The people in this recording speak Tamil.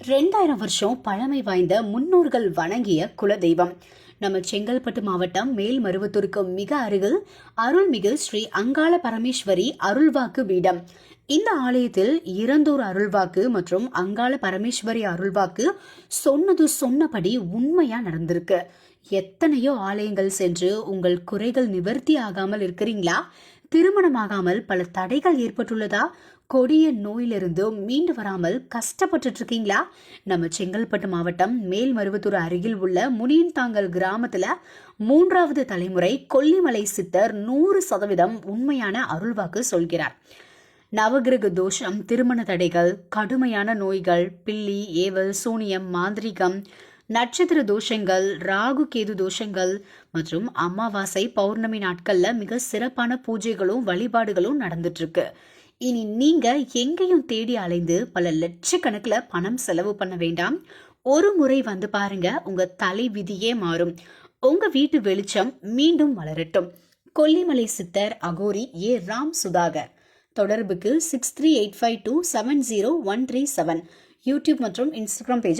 2000 வருஷம் பழமை வாய்ந்த முன்னோர்கள் வணங்கிய குலதெய்வம். நம்ம செங்கல்பட்டு மாவட்டம் மேல்மருவத்தூருக்கு மிக அருகில் அருள்மிகு ஸ்ரீ அங்காள பரமேஸ்வரி அருள்வாக்கு பீடம். இந்த ஆலயத்தில் இறந்தோர் அருள்வாக்கு மற்றும் அங்காள பரமேஸ்வரி அருள்வாக்கு சொன்னது சொன்னபடி உண்மையா நடந்திருக்கு. எத்தனையோ ஆலயங்கள் சென்று உங்கள் குறைகள் நிவர்த்தி ஆகாமல் இருக்கிறீங்களா? திருமணமாகாமல் பல தடைகள் ஏற்பட்டுள்ளதா? கொடிய நோயிலிருந்து மீண்டு வராமல் கஷ்டப்பட்டு இருக்கீங்களா? நம்ம செங்கல்பட்டு மாவட்டம் மேல்மருவத்தூர் அருகில் உள்ள முனியன்தாங்கல் கிராமத்துல 3வது தலைமுறை கொல்லிமலை சித்தர் 100% உண்மையான அருள்வாக்கு சொல்கிறார். நவகிரக தோஷம், திருமண தடைகள், கடுமையான நோய்கள், பில்லி, ஏவல், சூனியம், மாந்திரிகம், நட்சத்திர தோஷங்கள், ராகு கேது தோஷங்கள் மற்றும் அமாவாசை பௌர்ணமி நாட்கள்ல மிக சிறப்பான பூஜைகளும் வழிபாடுகளும் நடந்துட்டு இருக்கு. இனி நீங்க எங்கேயும் தேடி அலைந்து பல லட்சக்கணக்கில் பணம் செலவு பண்ண வேண்டாம். ஒரு முறை வந்து பாருங்க, உங்க தலை விதியே மாறும். உங்க வீட்டு வெளிச்சம் மீண்டும் வளரட்டும். கொல்லிமலை சித்தர் அகோரி ஏ ராம் சுதாகர். தொடர்புக்கு 6385270137. யூடியூப் மற்றும் இன்ஸ்டாகிராம் பேஜ்